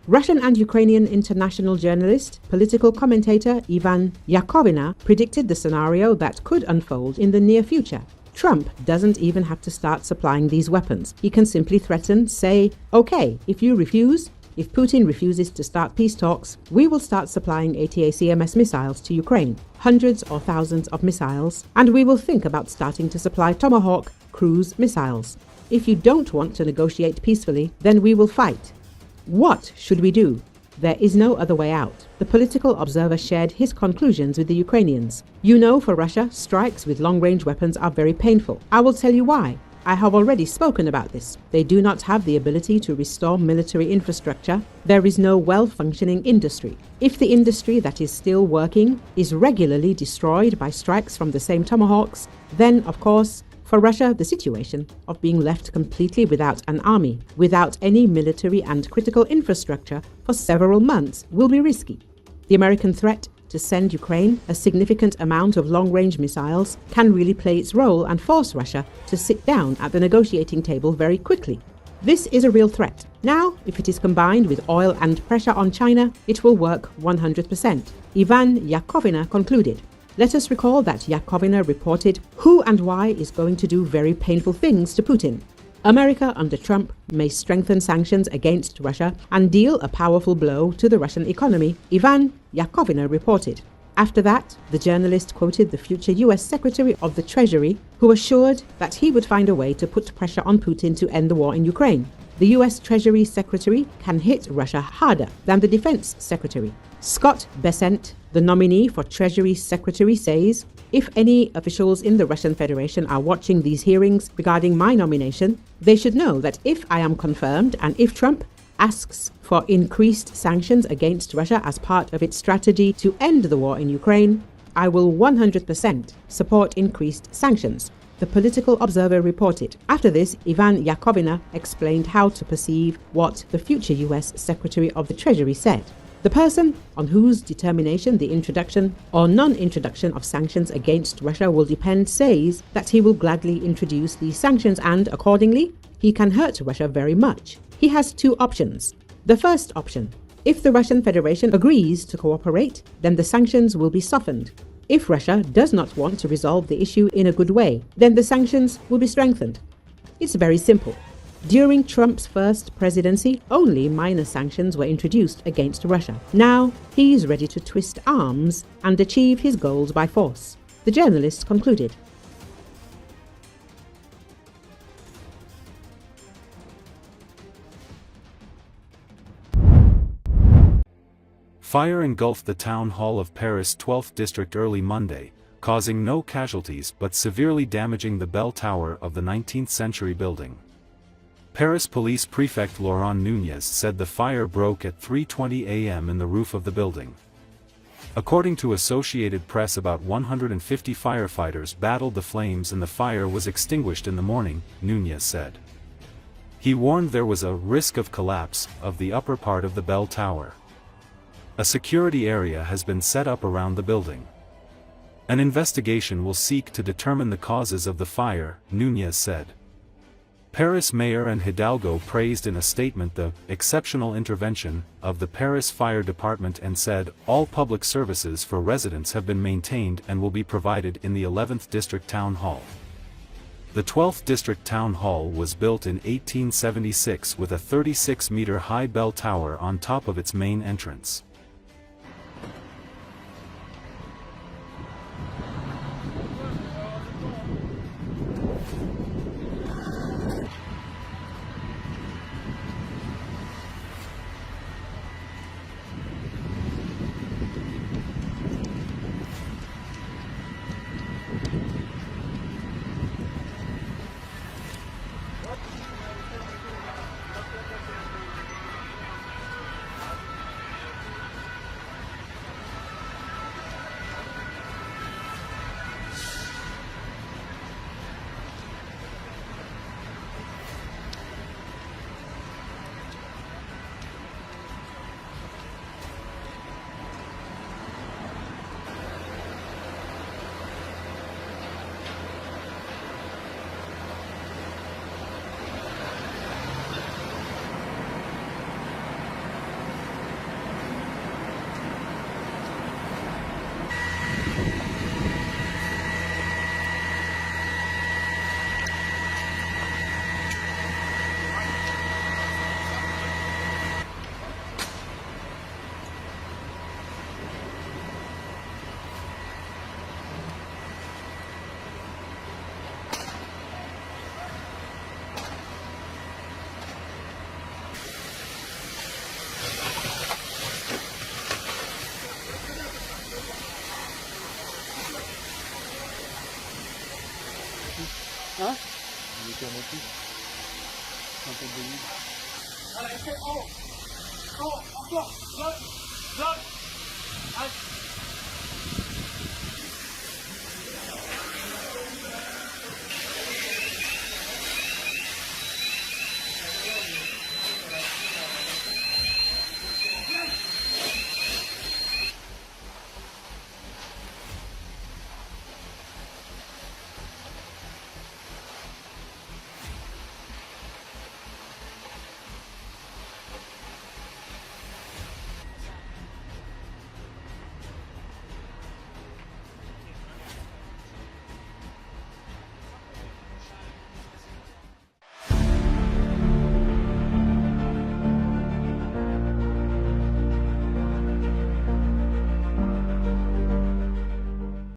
Russian and Ukrainian international journalist, political commentator Ivan Yakovina predicted the scenario that could unfold in the near future. Trump doesn't even have to start supplying these weapons. He can simply threaten, say, okay, if Putin refuses to start peace talks, we will start supplying ATACMS missiles to Ukraine, hundreds or thousands of missiles, and we will think about starting to supply Tomahawk cruise missiles. If you don't want to negotiate peacefully, then we will fight. What should we do? There is no other way out. The political observer shared his conclusions with the Ukrainians. You know, for Russia, strikes with long-range weapons are very painful. I will tell you why. I have already spoken about this. They do not have the ability to restore military infrastructure. There is no well-functioning industry. If the industry that is still working is regularly destroyed by strikes from the same Tomahawks, then, of course, for Russia, the situation of being left completely without an army, without any military and critical infrastructure for several months will be risky. The American threat to send Ukraine a significant amount of long-range missiles can really play its role and force Russia to sit down at the negotiating table very quickly. This is a real threat. Now, if it is combined with oil and pressure on China, it will work 100%. Ivan Yakovina concluded. Let us recall that Yakovina reported who and why is going to do very painful things to Putin. America under Trump may strengthen sanctions against Russia and deal a powerful blow to the Russian economy, Ivan Yakovina reported. After that, the journalist quoted the future US Secretary of the Treasury, who assured that he would find a way to put pressure on Putin to end the war in Ukraine. The US Treasury Secretary can hit Russia harder than the Defense Secretary. Scott Bessent, the nominee for Treasury Secretary, says, if any officials in the Russian Federation are watching these hearings regarding my nomination, they should know that if I am confirmed and if Trump asks for increased sanctions against Russia as part of its strategy to end the war in Ukraine, I will 100% support increased sanctions, the political observer reported. After this, Ivan Yakovina explained how to perceive what the future US Secretary of the Treasury said. The person on whose determination the introduction or non-introduction of sanctions against Russia will depend says that he will gladly introduce these sanctions and, accordingly, he can hurt Russia very much. He has two options. The first option, if the Russian Federation agrees to cooperate, then the sanctions will be softened. If Russia does not want to resolve the issue in a good way, then the sanctions will be strengthened. It's very simple. During Trump's first presidency, only minor sanctions were introduced against Russia. Now, he is ready to twist arms and achieve his goals by force, the journalist concluded. Fire engulfed the town hall of Paris' 12th district early Monday, causing no casualties but severely damaging the bell tower of the 19th-century building. Paris Police Prefect Laurent Nunez said the fire broke at 3:20 a.m. in the roof of the building. According to Associated Press, about 150 firefighters battled the flames and the fire was extinguished in the morning, Nunez said. He warned there was a risk of collapse of the upper part of the bell tower. A security area has been set up around the building. An investigation will seek to determine the causes of the fire, Nunez said. Paris Mayor Anne Hidalgo praised in a statement the exceptional intervention of the Paris Fire Department and said, all public services for residents have been maintained and will be provided in the 11th District Town Hall. The 12th District Town Hall was built in 1876 with a 36-meter high bell tower on top of its main entrance. Oh, blood.